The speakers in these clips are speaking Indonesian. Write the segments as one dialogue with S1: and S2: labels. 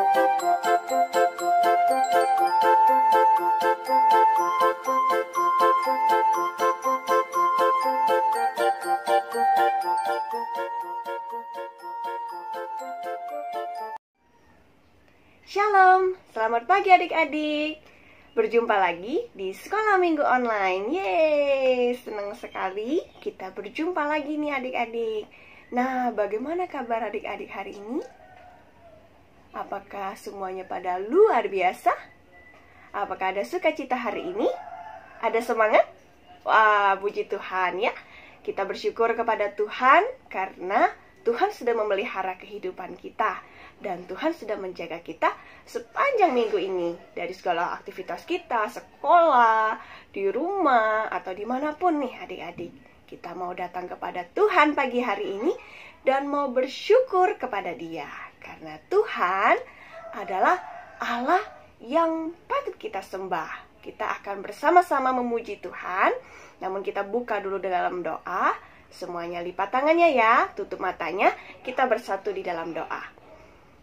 S1: Shalom, selamat pagi adik-adik. Berjumpa lagi di Sekolah Minggu Online. Yeay, senang sekali kita berjumpa lagi nih adik-adik. Nah, bagaimana kabar adik-adik hari ini? Apakah semuanya pada luar biasa? Apakah ada sukacita hari ini? Ada semangat? Wah, puji Tuhan ya. Kita bersyukur kepada Tuhan karena Tuhan sudah memelihara kehidupan kita. Dan Tuhan sudah menjaga kita sepanjang minggu ini. Dari segala aktivitas kita, sekolah, di rumah, atau dimanapun nih adik-adik. Kita mau datang kepada Tuhan pagi hari ini dan mau bersyukur kepada Dia. Karena Tuhan adalah Allah yang patut kita sembah. Kita akan bersama-sama memuji Tuhan. Namun kita buka dulu dalam doa. Semuanya lipat tangannya ya, tutup matanya. Kita bersatu di dalam doa.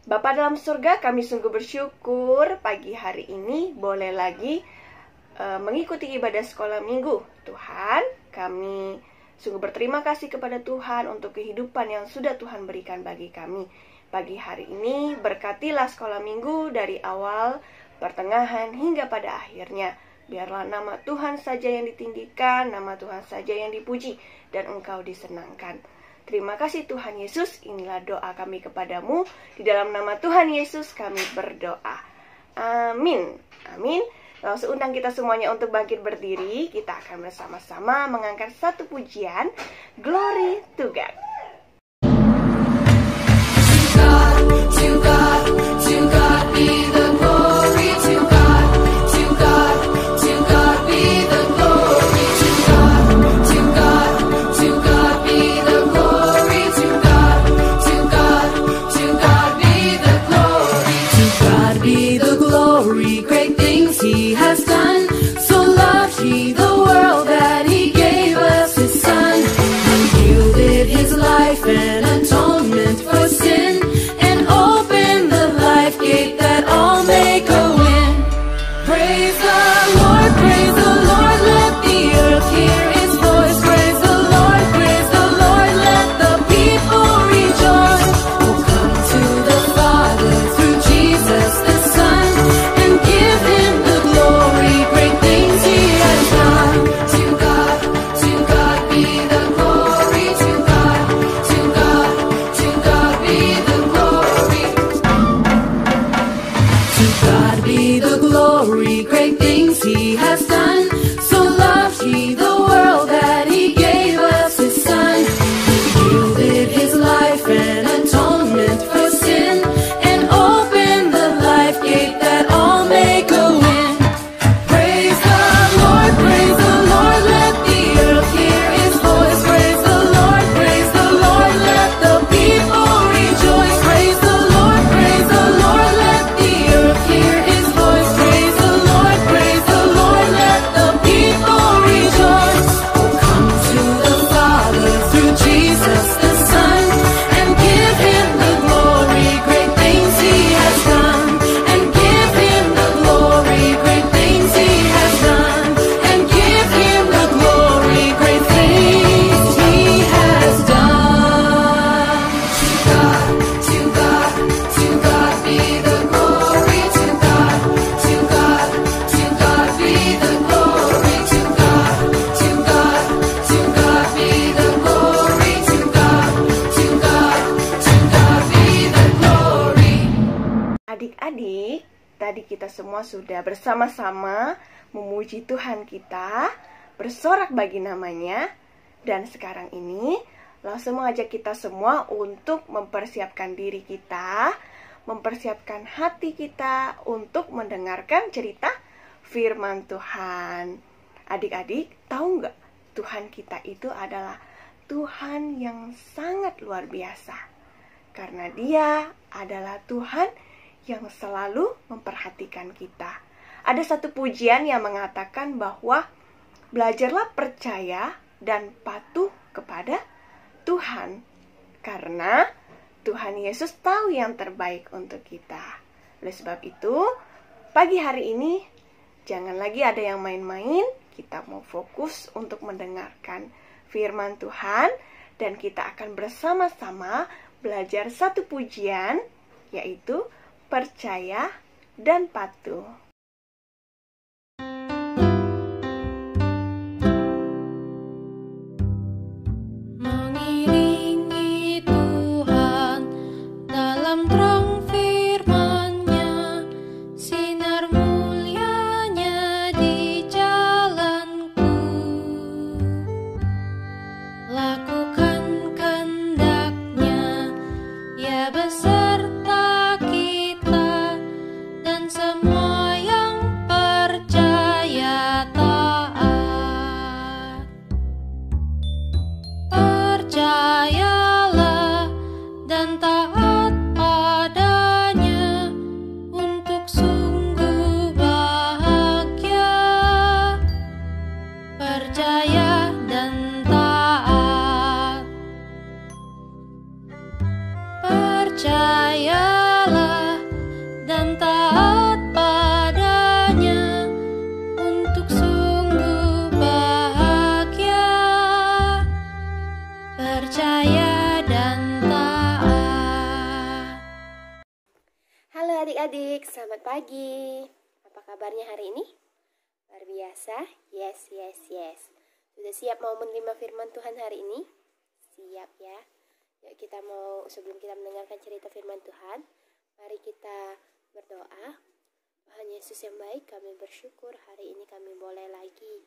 S1: Bapa dalam surga, kami sungguh bersyukur pagi hari ini boleh lagi mengikuti ibadah sekolah minggu. Tuhan, kami sungguh berterima kasih kepada Tuhan untuk kehidupan yang sudah Tuhan berikan bagi kami. Pagi hari ini berkatilah sekolah minggu dari awal, pertengahan hingga pada akhirnya. Biarlah nama Tuhan saja yang ditinggikan, nama Tuhan saja yang dipuji, dan Engkau disenangkan. Terima kasih Tuhan Yesus, inilah doa kami kepadamu. Di dalam nama Tuhan Yesus kami berdoa. Amin. Amin. Langsung undang kita semuanya untuk bangkit berdiri. Kita akan bersama-sama mengangkat satu pujian. Glory to God. To God, to God be the glory. To God, to God, to God be the glory. To God, to God, to God be the glory. To God, to God, to God be the glory. To God be the glory. Great things He has done. So loved He the world that He gave us His Son. He yielded His life and atonement for sin. Gate that all may go in. Praise the Lord, let the earth hear His voice. Praise the Lord, let the people rejoice. Oh, come to the Father through Jesus the Son, and give Him the glory, great things He has done. To God be the glory. To God be the glory. To God be the glory, great things He has done. So loved He the world that He gave us His Son. He yielded His life and atonement for sin, and opened the life gate that all may go in. Praise the Lord, let the earth hear His voice. Praise the Lord, let the people rejoice. Praise the Lord, let the earth hear His voice. Praise the Lord, let the people rejoice. Oh, come to the Father through Jesus the Son, and give Him the glory, great things He has done. And give Him the glory, great things He has done. And give Him the glory, great things He has done. To God be the glory. To God be the glory. To God be the glory. To God be the glory. Adik-adik, tadi kita semua sudah bersama-sama memuji Tuhan kita, bersorak bagi namanya. Dan sekarang ini langsung mengajak kita semua untuk mempersiapkan diri kita, mempersiapkan hati kita untuk mendengarkan cerita firman Tuhan. Adik-adik, tahu nggak? Tuhan kita itu adalah Tuhan yang sangat luar biasa. Karena Dia adalah Tuhan yang selalu memperhatikan kita. Ada satu pujian yang mengatakan bahwa belajarlah percaya dan patuh kepada Tuhan. Karena Tuhan Yesus tahu yang terbaik untuk kita. Oleh sebab itu, pagi hari ini jangan lagi ada yang main-main. Kita mau fokus untuk mendengarkan firman Tuhan, dan kita akan bersama-sama belajar satu pujian, yaitu percaya dan patuh.
S2: Mengiringi Tuhan dalam terang firman-Nya, sinar mulia-Nya di jalanku. Lakukan kehendak-Nya, Ya beserta kita, dan semua yang percaya taat. Percayalah dan taat padanya, untuk sungguh bahagia. Percaya dan taat. Percayalah dan taat padanya, untuk sungguh bahagia. Percaya dan taat.
S3: Halo adik-adik, selamat pagi. Apa kabarnya hari ini? Luar biasa? Yes. Sudah siap mau menerima firman Tuhan hari ini? Siap ya. Yuk sebelum kita mendengarkan cerita firman Tuhan, mari kita berdoa. Tuhan Yesus yang baik, kami bersyukur hari ini kami boleh lagi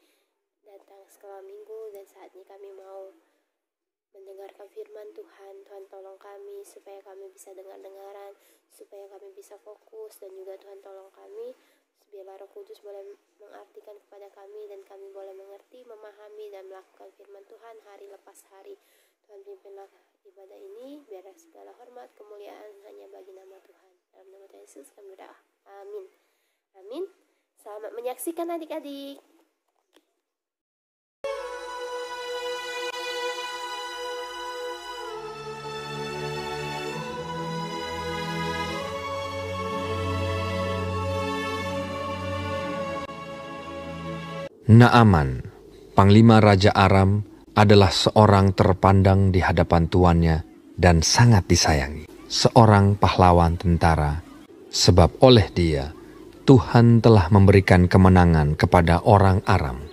S3: datang sekolah minggu, dan saat ini kami mau mendengarkan firman Tuhan. Tuhan tolong kami supaya kami bisa dengar-dengaran, supaya kami bisa fokus, dan juga Tuhan tolong kami biarlah Roh Kudus boleh mengartikan kepada kami, dan kami boleh mengerti, memahami, dan melakukan firman Tuhan hari lepas hari. Tuhan pimpinlah ibadah ini, biarlah segala hormat, kemuliaan hanya bagi nama Tuhan. Dalam nama Tuhan Yesus kami berdoa. Amin. Amin. Selamat menyaksikan adik-adik.
S4: Naaman, panglima Raja Aram, adalah seorang terpandang di hadapan tuannya dan sangat disayangi. Seorang pahlawan tentara, sebab oleh dia, Tuhan telah memberikan kemenangan kepada orang Aram.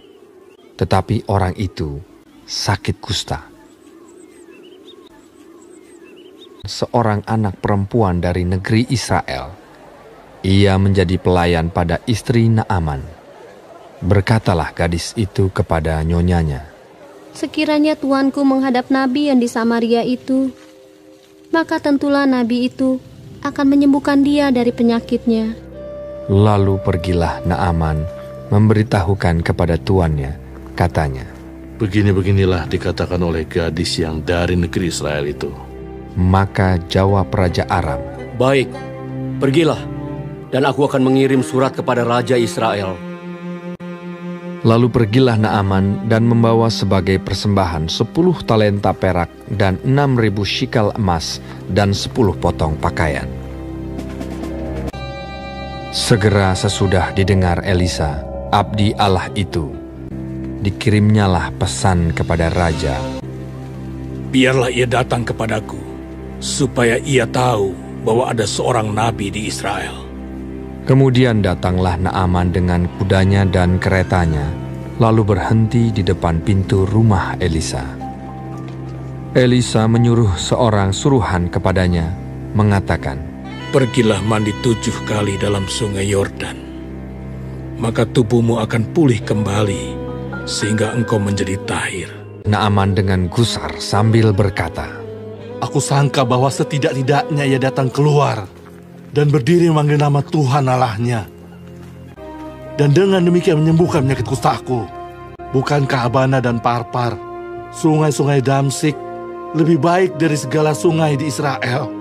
S4: Tetapi orang itu sakit kusta. Seorang anak perempuan dari negeri Israel, ia menjadi pelayan pada istri Naaman. Berkatalah gadis itu kepada nyonyanya,
S5: "Sekiranya tuanku menghadap nabi yang di Samaria itu, maka tentulah nabi itu akan menyembuhkan dia dari penyakitnya."
S4: Lalu pergilah Naaman memberitahukan kepada tuannya, katanya,
S6: "Begini-beginilah dikatakan oleh gadis yang dari negeri Israel itu."
S4: Maka jawab Raja Aram,
S7: "Baik, pergilah, dan aku akan mengirim surat kepada Raja Israel."
S4: Lalu pergilah Naaman dan membawa sebagai persembahan 10 talenta perak dan 6.000 shikal emas dan 10 potong pakaian. Segera sesudah didengar Elisa, abdi Allah itu, dikirimnyalah pesan kepada raja,
S8: "Biarlah ia datang kepadaku, supaya ia tahu bahwa ada seorang nabi di Israel."
S4: Kemudian datanglah Naaman dengan kudanya dan keretanya, lalu berhenti di depan pintu rumah Elisa. Elisa menyuruh seorang suruhan kepadanya, mengatakan,
S8: "Pergilah mandi 7 kali dalam sungai Yordan, maka tubuhmu akan pulih kembali, sehingga engkau menjadi tahir."
S4: Naaman dengan gusar sambil berkata,
S6: "Aku sangka bahwa setidak-tidaknya ia datang keluar dan berdiri memanggil nama Tuhan Allahnya, dan dengan demikian menyembuhkan penyakit kustaku. Bukankah Abana dan Parpar, sungai-sungai Damsik, lebih baik dari segala sungai di Israel?"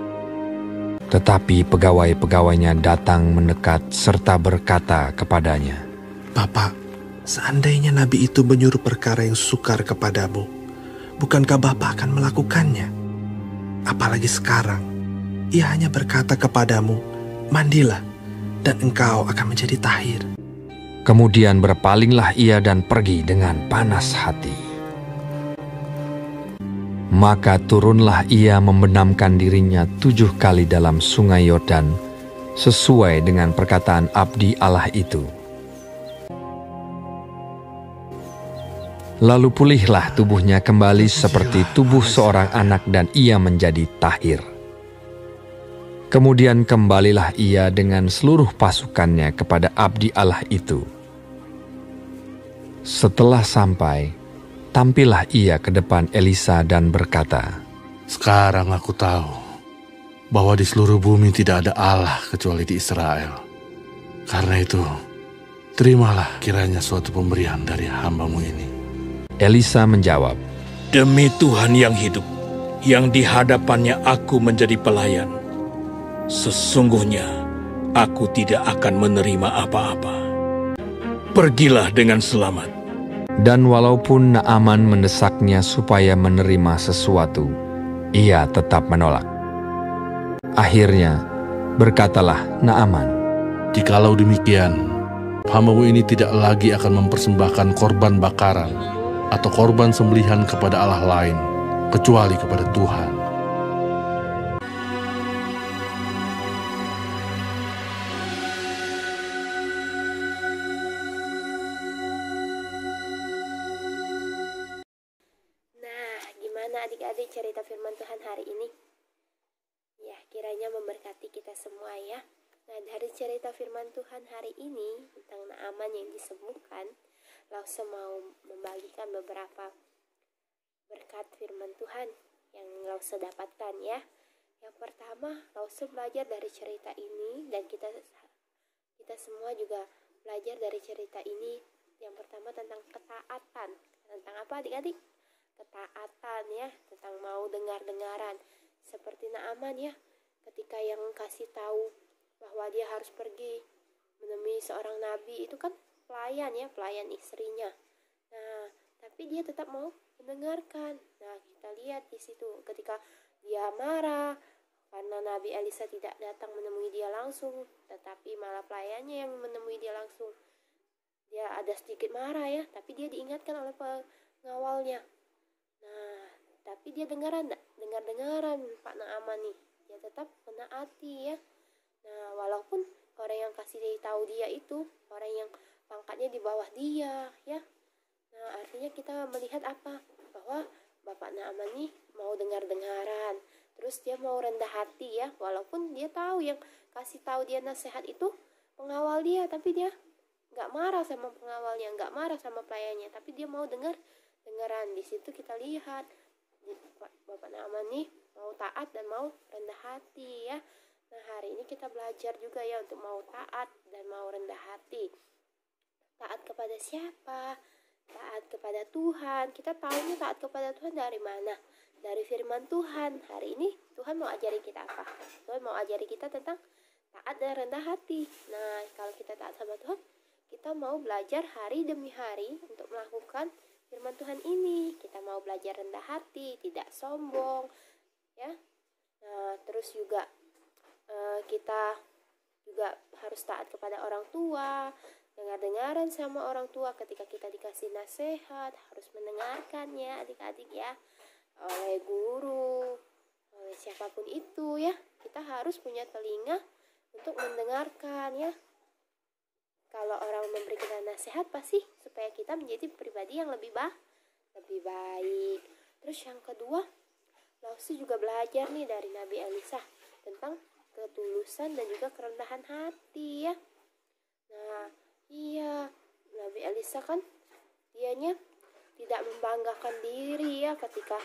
S4: Tetapi pegawai-pegawainya datang mendekat serta berkata kepadanya,
S9: "Bapak, seandainya nabi itu menyuruh perkara yang sukar kepadamu, bukankah Bapak akan melakukannya? Apalagi sekarang, ia hanya berkata kepadamu, 'Mandilah dan engkau akan menjadi tahir.
S4: Kemudian berpalinglah ia dan pergi dengan panas hati. Maka turunlah ia membenamkan dirinya 7 kali dalam sungai Yordan, sesuai dengan perkataan abdi Allah itu. Lalu pulihlah tubuhnya kembali seperti tubuh seorang anak dan ia menjadi tahir. Kemudian kembalilah ia dengan seluruh pasukannya kepada abdi Allah itu. Setelah sampai, tampillah ia ke depan Elisa dan berkata,
S6: Sekarang aku tahu bahwa di seluruh bumi tidak ada Allah kecuali di Israel. Karena itu, terimalah kiranya suatu pemberian dari hamba-Mu ini.
S4: Elisa menjawab,
S8: Demi Tuhan yang hidup, yang di hadapannya aku menjadi pelayan, sesungguhnya aku tidak akan menerima apa-apa. Pergilah dengan selamat.
S4: Dan walaupun Naaman mendesaknya supaya menerima sesuatu, ia tetap menolak. Akhirnya, berkatalah Naaman,
S6: Jikalau demikian, hamba-Mu ini tidak lagi akan mempersembahkan korban bakaran atau korban sembelihan kepada Allah lain, kecuali kepada Tuhan.
S3: Nah, gimana adik-adik cerita firman Tuhan hari ini? Ya, kiranya memberkati kita semua ya. Nah, dari cerita firman Tuhan hari ini tentang Naaman yang disembuhkan, Lause mau membagikan beberapa berkat firman Tuhan yang Lause dapatkan ya. Yang pertama, Lause belajar dari cerita ini dan kita semua juga belajar dari cerita ini. Yang pertama tentang ketaatan. Tentang apa adik-adik? Ketaatan ya, tentang mau dengar-dengaran. Seperti Naaman ya, ketika yang kasih tahu bahwa dia harus pergi menemui seorang nabi, itu kan pelayan ya, pelayan istrinya. Nah, tapi dia tetap mau mendengarkan. Nah, kita lihat di situ ketika dia marah karena Nabi Elisa tidak datang menemui dia langsung, tetapi malah pelayannya yang menemui dia langsung. Dia ada sedikit marah ya, tapi dia diingatkan oleh pengawalnya. Nah, tapi dia dengaran Pak Naaman nih. Dia tetap menaati ya. Nah, walaupun orang yang kasih tahu dia itu orang yang pangkatnya di bawah dia ya. Nah, artinya kita melihat apa? Bahwa Bapak Naaman nih mau dengar-dengaran. Terus dia mau rendah hati ya. Walaupun dia tahu yang kasih tahu dia nasihat itu pengawal dia, tapi dia nggak marah sama pengawalnya, nggak marah sama pelayannya, tapi dia mau dengaran. Di situ kita lihat Bapak Naaman nih mau taat dan mau rendah hati ya. Nah, hari ini kita belajar juga ya untuk mau taat dan mau rendah hati. Taat kepada siapa? Taat kepada Tuhan. Kita tahunya taat kepada Tuhan dari mana? Dari firman Tuhan. Hari ini Tuhan mau ajari kita apa? Tuhan mau ajari kita tentang taat dan rendah hati. Nah, kalau kita taat sama Tuhan, kita mau belajar hari demi hari untuk melakukan firman Tuhan ini. Kita mau belajar rendah hati, tidak sombong ya. Nah, terus juga kita juga harus taat kepada orang tua, dengar-dengaran sama orang tua ketika kita dikasih nasihat, harus mendengarkannya adik-adik ya, oleh guru, oleh siapapun itu ya. Kita harus punya telinga untuk mendengarkan ya. Kalau orang memberi kita nasihat, pasti supaya kita menjadi pribadi yang lebih baik. Terus yang kedua, Lause juga belajar nih dari Nabi Elisa tentang ketulusan dan juga kerendahan hati ya. Nah, iya, Nabi Elisa kan dianya tidak membanggakan diri ya ketika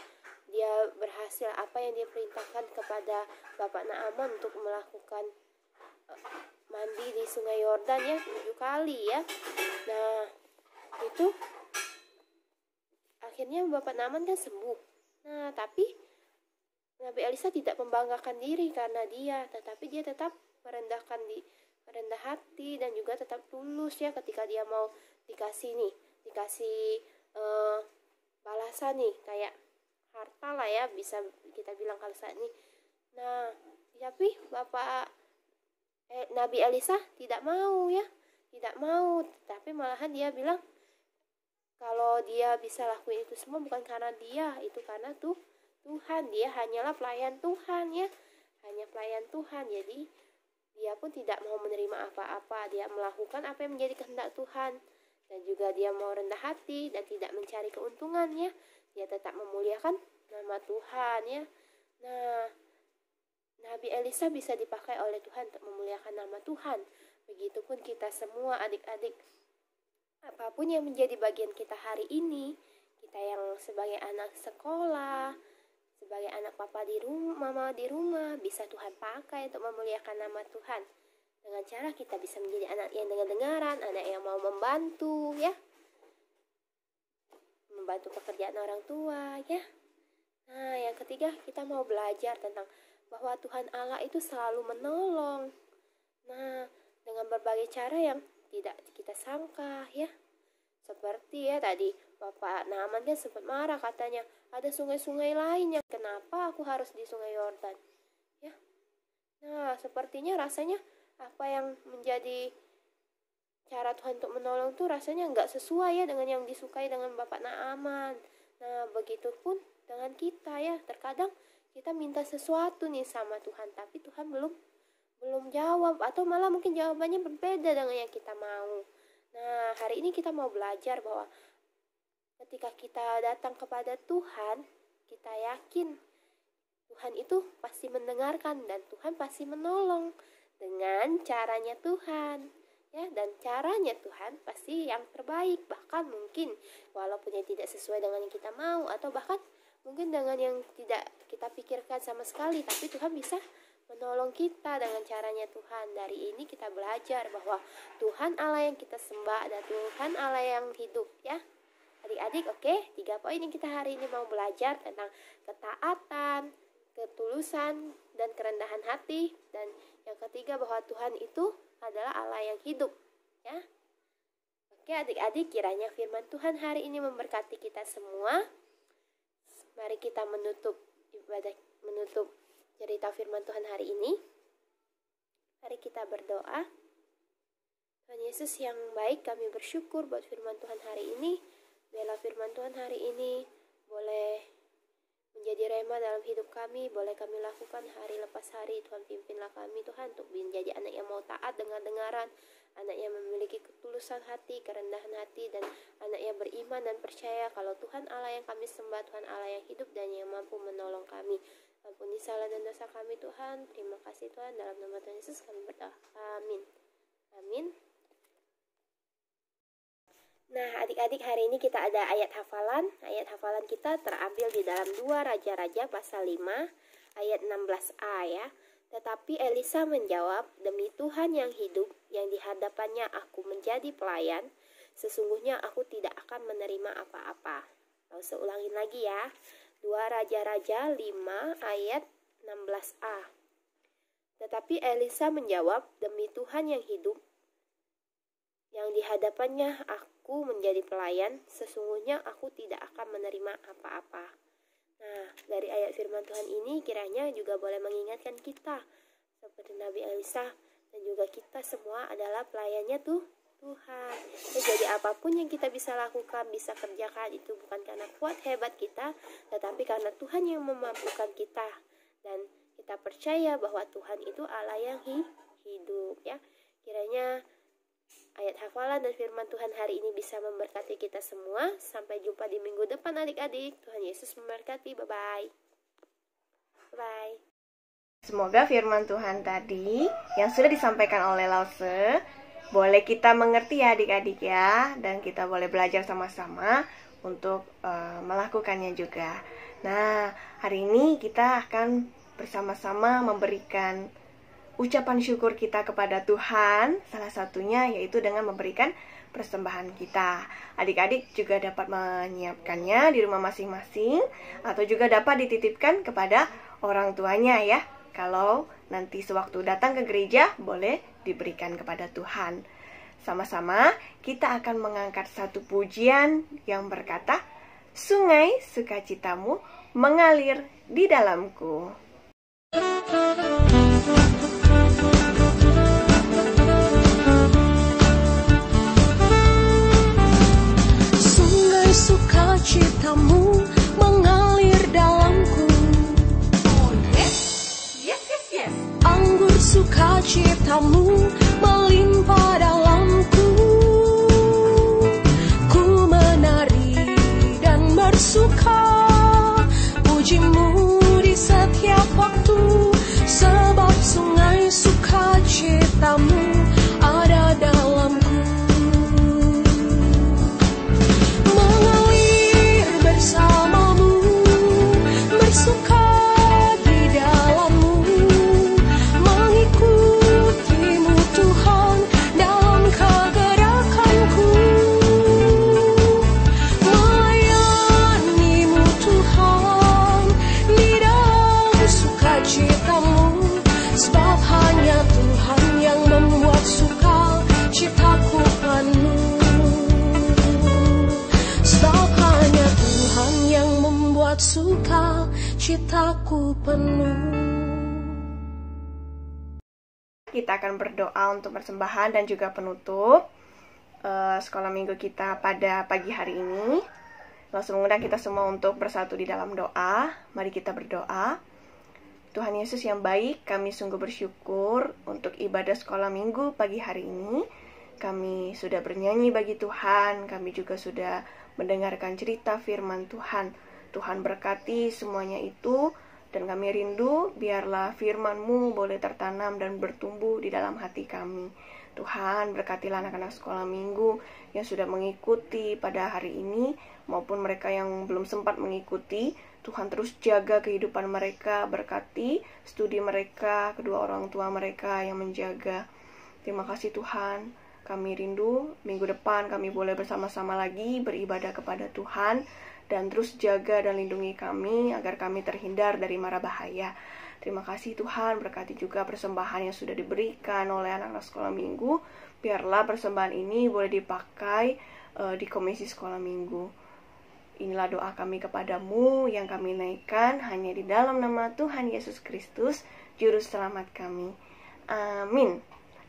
S3: dia berhasil apa yang dia perintahkan kepada Bapak Naaman untuk melakukan mandi di sungai Yordan ya 7 kali ya. Nah, itu akhirnya Bapak Naaman kan sembuh. Nah, tapi Nabi Elisa tidak membanggakan diri karena dia, tetapi dia tetap merendah hati dan juga tetap tulus ya ketika dia mau dikasih balasan nih, kayak harta lah ya, bisa kita bilang kalau saat ini. Nah, tapi Bapak Nabi Elisa tidak mau ya, tidak mau, tapi malahan dia bilang kalau dia bisa lakuin itu semua bukan karena dia, itu karena Tuhan. Dia hanyalah pelayan Tuhan ya, hanya pelayan Tuhan. Jadi dia pun tidak mau menerima apa-apa, dia melakukan apa yang menjadi kehendak Tuhan. Dan juga dia mau rendah hati dan tidak mencari keuntungan ya, dia tetap memuliakan nama Tuhan ya. Nah, Nabi Elisa bisa dipakai oleh Tuhan untuk memuliakan nama Tuhan. Begitupun kita semua adik-adik, apapun yang menjadi bagian kita hari ini, kita yang sebagai anak sekolah, sebagai anak papa di rumah, mama di rumah, bisa Tuhan pakai untuk memuliakan nama Tuhan. Dengan cara kita bisa menjadi anak yang dengar-dengaran, anak yang mau membantu ya, membantu pekerjaan orang tua ya. Nah, yang ketiga kita mau belajar tentang bahwa Tuhan Allah itu selalu menolong. Nah, dengan berbagai cara yang tidak kita sangka ya. Seperti ya tadi Bapak Naaman kan sempat marah, katanya ada sungai-sungai lainnya, kenapa aku harus di sungai Yordan ya. Nah, sepertinya rasanya apa yang menjadi cara Tuhan untuk menolong tuh rasanya nggak sesuai ya dengan yang disukai dengan Bapak Naaman. Nah, begitupun dengan kita ya, terkadang kita minta sesuatu nih sama Tuhan, tapi Tuhan belum jawab, atau malah mungkin jawabannya berbeda dengan yang kita mau. Nah, hari ini kita mau belajar bahwa ketika kita datang kepada Tuhan, kita yakin Tuhan itu pasti mendengarkan dan Tuhan pasti menolong dengan caranya Tuhan. Ya, dan caranya Tuhan pasti yang terbaik, bahkan mungkin walaupun yang tidak sesuai dengan yang kita mau, atau bahkan mungkin dengan yang tidak kita pikirkan sama sekali, tapi Tuhan bisa menolong kita dengan caranya Tuhan. Dari ini kita belajar bahwa Tuhan Allah yang kita sembah adalah Tuhan Allah yang hidup ya. Adik-adik, oke, 3 poin yang kita hari ini mau belajar tentang ketaatan, ketulusan, dan kerendahan hati. Dan yang ketiga bahwa Tuhan itu adalah Allah yang hidup ya. Oke adik-adik, kiranya firman Tuhan hari ini memberkati kita semua. Mari kita menutup cerita firman Tuhan hari ini. Mari kita berdoa. Tuhan Yesus yang baik, kami bersyukur buat firman Tuhan hari ini. Biarlah firman Tuhan hari ini boleh menjadi rema dalam hidup kami, boleh kami lakukan hari lepas hari. Tuhan pimpinlah kami Tuhan untuk menjadi anak yang mau taat dengar-dengaran, anak yang memiliki ketulusan hati, kerendahan hati, dan anak yang beriman dan percaya kalau Tuhan Allah yang kami sembah, Tuhan Allah yang hidup dan yang mampu menolong kami. Ampuni salah dan dosa kami Tuhan. Terima kasih Tuhan, dalam nama Tuhan Yesus kami berdoa. Amin. Amin. Nah, adik-adik, hari ini kita ada ayat hafalan. Ayat hafalan kita terambil di dalam 2 Raja-Raja pasal 5 ayat 16a ya. Tetapi Elisa menjawab, demi Tuhan yang hidup, yang di hadapannya aku menjadi pelayan, sesungguhnya aku tidak akan menerima apa-apa. Lalu seulangin lagi ya. 2 Raja-Raja 5 ayat 16a. Tetapi Elisa menjawab, demi Tuhan yang hidup, yang di hadapannya aku menjadi pelayan, sesungguhnya aku tidak akan menerima apa-apa. Nah, dari ayat firman Tuhan ini kiranya juga boleh mengingatkan kita seperti Nabi Elisa, dan juga kita semua adalah pelayannya Tuhan. Jadi apapun yang kita bisa lakukan, bisa kerjakan, itu bukan karena kuat hebat kita, tetapi karena Tuhan yang memampukan kita. Dan kita percaya bahwa Tuhan itu Allah yang hidup ya. Kiranya ayat hafalan dan firman Tuhan hari ini bisa memberkati kita semua. Sampai jumpa di minggu depan adik-adik. Tuhan Yesus memberkati. Bye-bye. Bye.
S1: Semoga firman Tuhan tadi yang sudah disampaikan oleh Lause boleh kita mengerti ya adik-adik ya. Dan kita boleh belajar sama-sama untuk melakukannya juga. Nah, hari ini kita akan bersama-sama memberikan ucapan syukur kita kepada Tuhan, salah satunya yaitu dengan memberikan persembahan kita. Adik-adik juga dapat menyiapkannya di rumah masing-masing, atau juga dapat dititipkan kepada orang tuanya ya. Kalau nanti sewaktu datang ke gereja, boleh diberikan kepada Tuhan. Sama-sama kita akan mengangkat satu pujian yang berkata, sungai sukacitamu mengalir di dalamku.
S2: sukacitaku penuh.
S1: Kita akan berdoa untuk persembahan dan juga penutup sekolah minggu kita pada pagi hari ini. Langsung mengundang kita semua untuk bersatu di dalam doa. Mari kita berdoa. Tuhan Yesus yang baik, kami sungguh bersyukur untuk ibadah sekolah minggu pagi hari ini. Kami sudah bernyanyi bagi Tuhan, kami juga sudah mendengarkan cerita firman Tuhan. Tuhan berkati semuanya itu, dan kami rindu biarlah firman-Mu boleh tertanam dan bertumbuh di dalam hati kami. Tuhan, berkatilah anak-anak sekolah minggu yang sudah mengikuti pada hari ini, maupun mereka yang belum sempat mengikuti. Tuhan terus jaga kehidupan mereka, berkati studi mereka, kedua orang tua mereka yang menjaga. Terima kasih Tuhan, kami rindu minggu depan kami boleh bersama-sama lagi beribadah kepada Tuhan, dan terus jaga dan lindungi kami agar kami terhindar dari mara bahaya. Terima kasih Tuhan, berkati juga persembahan yang sudah diberikan oleh anak-anak sekolah minggu. Biarlah persembahan ini boleh dipakai di komisi sekolah minggu. Inilah doa kami kepadamu yang kami naikkan hanya di dalam nama Tuhan Yesus Kristus, Juru Selamat kami. Amin.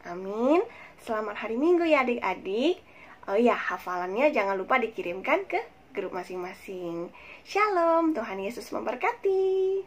S1: Amin. Selamat hari Minggu ya adik-adik. Oh ya, hafalannya jangan lupa dikirimkan ke grup masing-masing. Shalom, Tuhan Yesus memberkati.